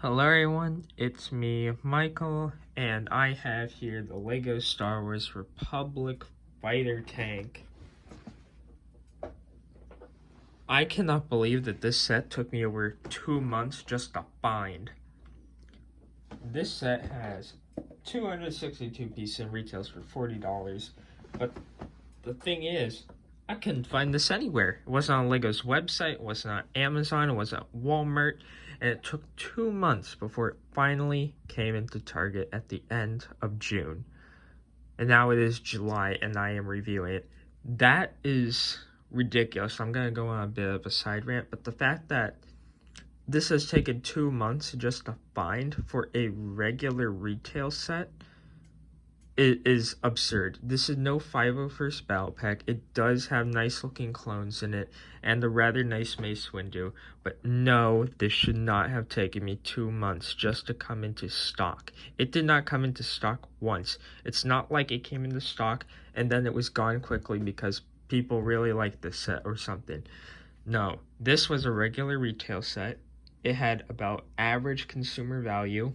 Hello everyone, it's me, Michael, and I have here the LEGO Star Wars Republic Fighter Tank. I cannot believe that this set took me over 2 months just to find. This set has 262 pieces and retails for $40, but the thing is, I couldn't find this anywhere. It wasn't on LEGO's website, it wasn't on Amazon, it wasn't at Walmart, and it took 2 months before it finally came into Target at the end of June. And now it is July, and I am reviewing it. That is ridiculous. I'm going to go on a bit of a side rant, but the fact that this has taken 2 months just to find for a regular retail set is absurd. This is no 501st Battle Pack. It does have nice looking clones in it and a rather nice Mace Windu, but no, this should not have taken me 2 months just to come into stock. It did not come into stock once. It's not like it came into stock and then it was gone quickly because people really like this set or something. No, this was a regular retail set. It had about average consumer value,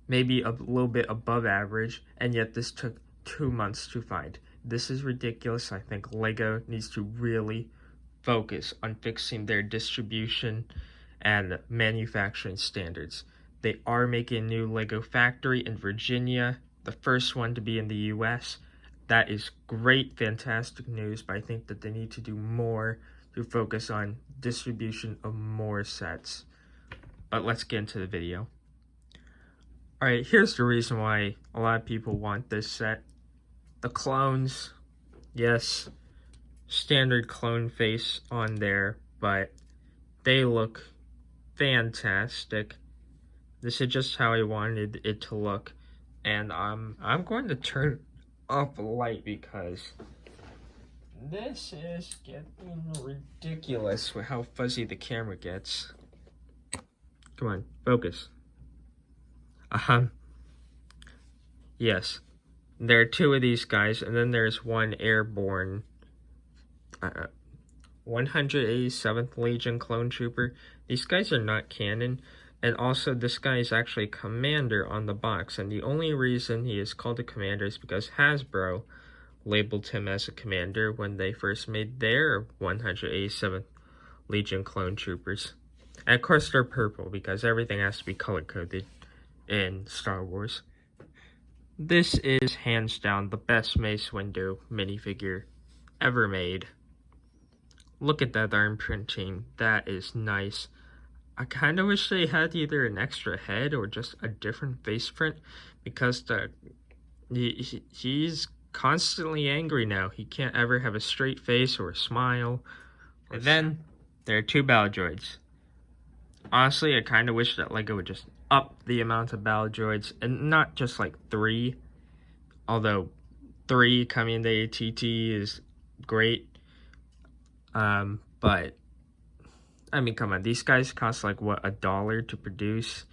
maybe a little bit above average, and yet this took 2 months to find. This is ridiculous. I think LEGO needs to really focus on fixing their distribution and manufacturing standards. They are making a new LEGO factory in Virginia, the first one to be in the US. That is great, fantastic news, but I think that they need to do more to focus on distribution of more sets. But let's get into the video. Alright, here's the reason why a lot of people want this set. The clones, yes, standard clone face on there, but they look fantastic. This is just how I wanted it to look, and I'm going to turn off the light because this is getting ridiculous with how fuzzy the camera gets. Come on, focus. Yes, there are two of these guys, and then there's one airborne 187th Legion clone trooper. These guys are not canon, and also this guy is actually commander on the box, and the only reason he is called a commander is because Hasbro labeled him as a commander when they first made their 187th Legion clone troopers. And of course they're purple because everything has to be color-coded in Star Wars. This is hands down the best Mace Windu minifigure ever made. Look at that arm printing, that is nice. I kind of wish they had either an extra head or just a different face print because he's constantly angry now. He can't ever have a straight face or a smile. And then there are two battle droids. Honestly, I kind of wish that LEGO would just up the amount of battle droids, and not just like 3, although 3 coming into ATT is great, but I mean, come on, these guys cost like what, $1 to produce?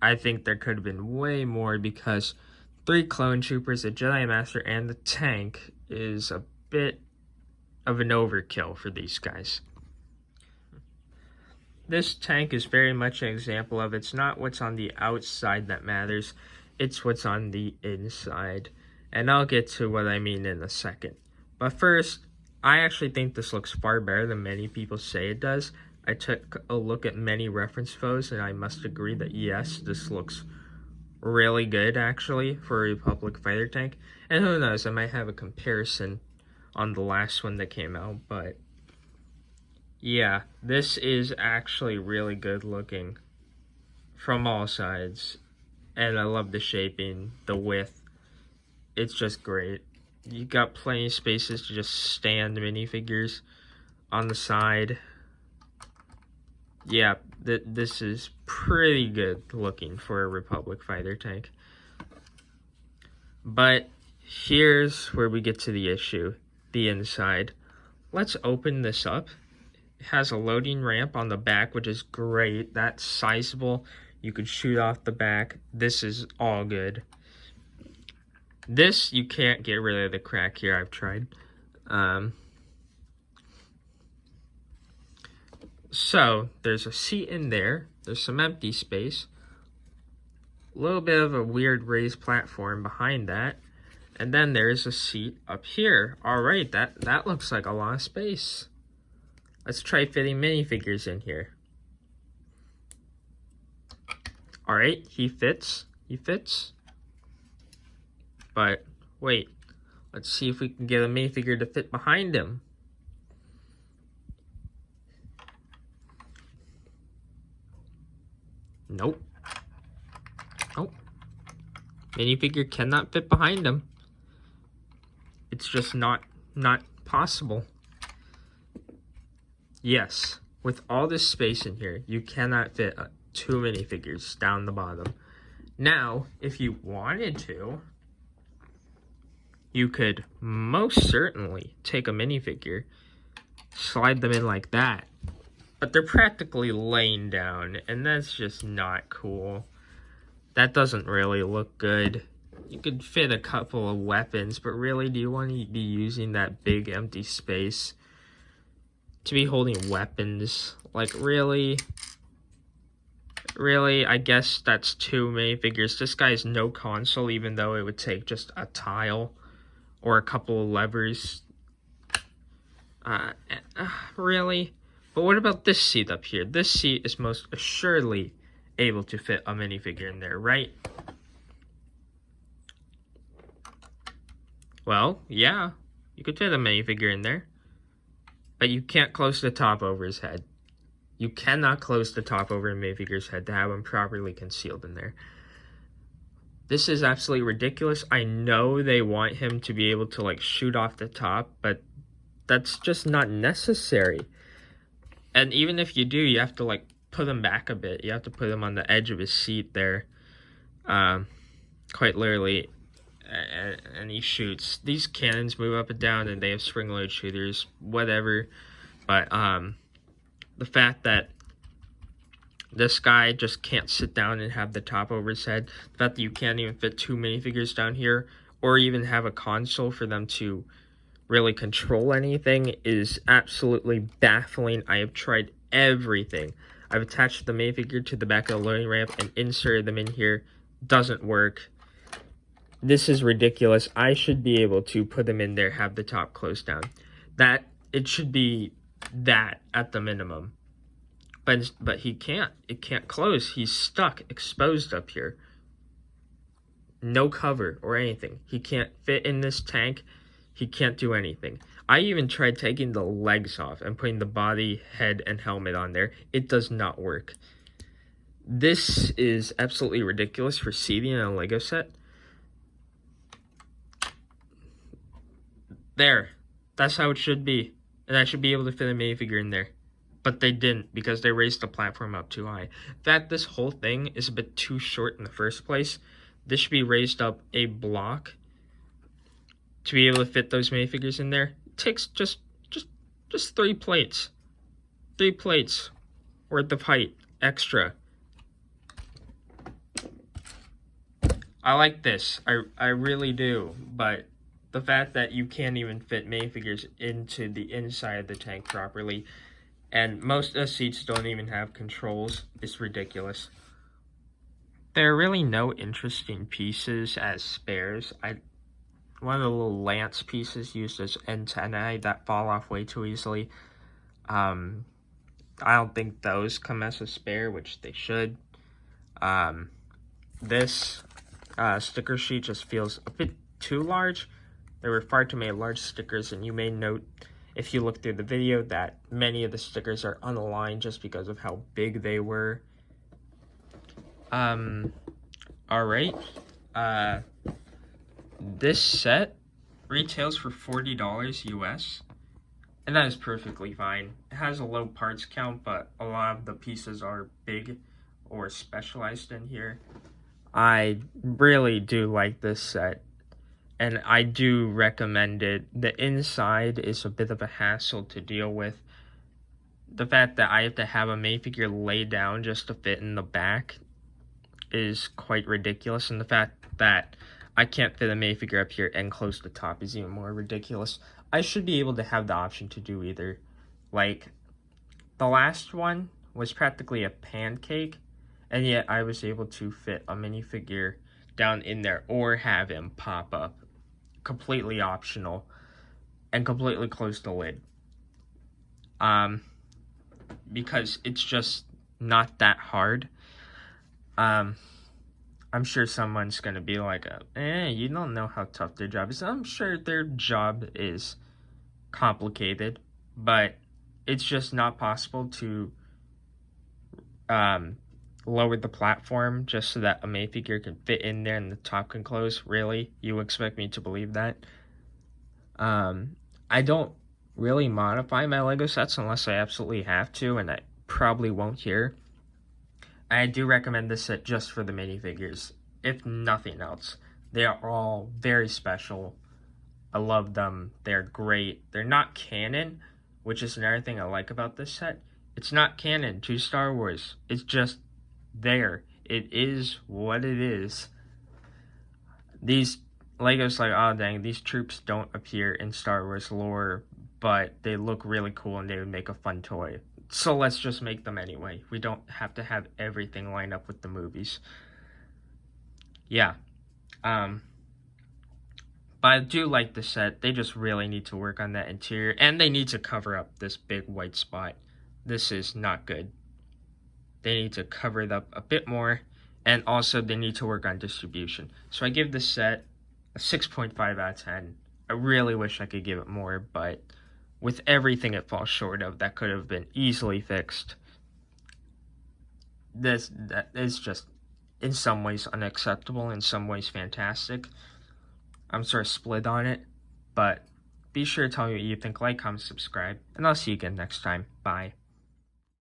I think there could have been way more because 3 clone troopers, a Jedi Master, and the tank is a bit of an overkill for these guys. This tank is very much an example of it's not what's on the outside that matters, it's what's on the inside. And I'll get to what I mean in a second. But first, I actually think this looks far better than many people say it does. I took a look at many reference photos and I must agree that yes, this looks really good actually for a Republic fighter tank. And who knows, I might have a comparison on the last one that came out, but yeah, this is actually really good looking from all sides, and I love the shaping, the width, it's just great. You got plenty of spaces to just stand minifigures on the side. Yeah, this is pretty good looking for a Republic fighter tank. But here's where we get to the issue, the inside. Let's open this up. It has a loading ramp on the back, which is great. That's sizable. You could shoot off the back. This is all good. This, you can't get rid of the crack here. I've tried. So there's a seat in there. There's some empty space. A little bit of a weird raised platform behind that. And then there's a seat up here. All right, that looks like a lot of space. Let's try fitting minifigures in here. All right, he fits. He fits. But wait, let's see if we can get a minifigure to fit behind him. Nope. Nope. Minifigure cannot fit behind him. It's just not possible. Yes, with all this space in here, you cannot fit 2 minifigures down the bottom. Now, if you wanted to, you could most certainly take a minifigure, slide them in like that, but they're practically laying down, and that's just not cool. That doesn't really look good. You could fit a couple of weapons, but really, do you want to be using that big empty space to be holding weapons? Like, really? Really? I guess that's 2 minifigures. This guy's no console, even though it would take just a tile or a couple of levers. Really? But what about this seat up here? This seat is most assuredly able to fit a minifigure in there, right? Well, yeah, you could fit a minifigure in there, but you can't close the top over his head. You cannot close the top over a minifigure's head to have him properly concealed in there. This is absolutely ridiculous. I know they want him to be able to, like, shoot off the top, but that's just not necessary. And even if you do, you have to, like, put him back a bit. You have to put him on the edge of his seat there, quite literally. And he shoots. These cannons move up and down, and they have spring-loaded shooters, whatever. But the fact that this guy just can't sit down and have the top over his head, the fact that you can't even fit 2 minifigures down here, or even have a console for them to really control anything, is absolutely baffling. I have tried everything. I've attached the minifigure to the back of the loading ramp and inserted them in here. Doesn't work. This is ridiculous. I should be able to put them in there, have the top closed down. That, it should be that at the minimum. But he can't. It can't close. He's stuck, exposed up here. No cover or anything. He can't fit in this tank. He can't do anything. I even tried taking the legs off and putting the body, head, and helmet on there. It does not work. This is absolutely ridiculous for seating in a Lego set. There. That's how it should be. And I should be able to fit a minifigure in there. But they didn't, because they raised the platform up too high. In fact, this whole thing is a bit too short in the first place. This should be raised up a block to be able to fit those minifigures in there. It takes just 3 plates. 3 plates worth of height extra. I like this. I really do. But the fact that you can't even fit minifigures into the inside of the tank properly, and most of the seats don't even have controls, is ridiculous. There are really no interesting pieces as spares. One of the little lance pieces used as antennae that fall off way too easily. I don't think those come as a spare, which they should. This sticker sheet just feels a bit too large. There were far too many large stickers, and you may note, if you look through the video, that many of the stickers are unaligned just because of how big they were. Alright. This set retails for $40 US, and that is perfectly fine. It has a low parts count, but a lot of the pieces are big or specialized in here. I really do like this set, and I do recommend it. The inside is a bit of a hassle to deal with. The fact that I have to have a minifigure lay down just to fit in the back is quite ridiculous, and the fact that I can't fit a minifigure up here and close the top is even more ridiculous. I should be able to have the option to do either. Like, The last one was practically a pancake, and yet I was able to fit a minifigure down in there or have him pop up. Completely optional and completely close the lid. Because it's just not that hard. I'm sure someone's gonna be like, you don't know how tough their job is. I'm sure their job is complicated, but it's just not possible to lower the platform just so that a minifigure can fit in there and the top can close. Really? You expect me to believe that? I don't really modify my Lego sets unless I absolutely have to, and I probably won't here. I do recommend this set just for the minifigures, if nothing else. They are all very special. I love them. They're great. They're not canon, which is another thing I like about this set. It's not canon to Star Wars. It's just there. It is what it is. These Legos, like, oh dang, these troops don't appear in Star Wars lore, but they look really cool and they would make a fun toy. So let's just make them anyway. We don't have to have everything lined up with the movies. Yeah. But I do like the set. They just really need to work on that interior, and they need to cover up this big white spot. This is not good. They need to cover it up a bit more, and also they need to work on distribution. So I give this set a 6.5 out of 10. I really wish I could give it more, but with everything it falls short of that could have been easily fixed, that is just in some ways unacceptable, in some ways fantastic. I'm sort of split on it, but be sure to tell me what you think, like, comment, subscribe, and I'll see you again next time. Bye.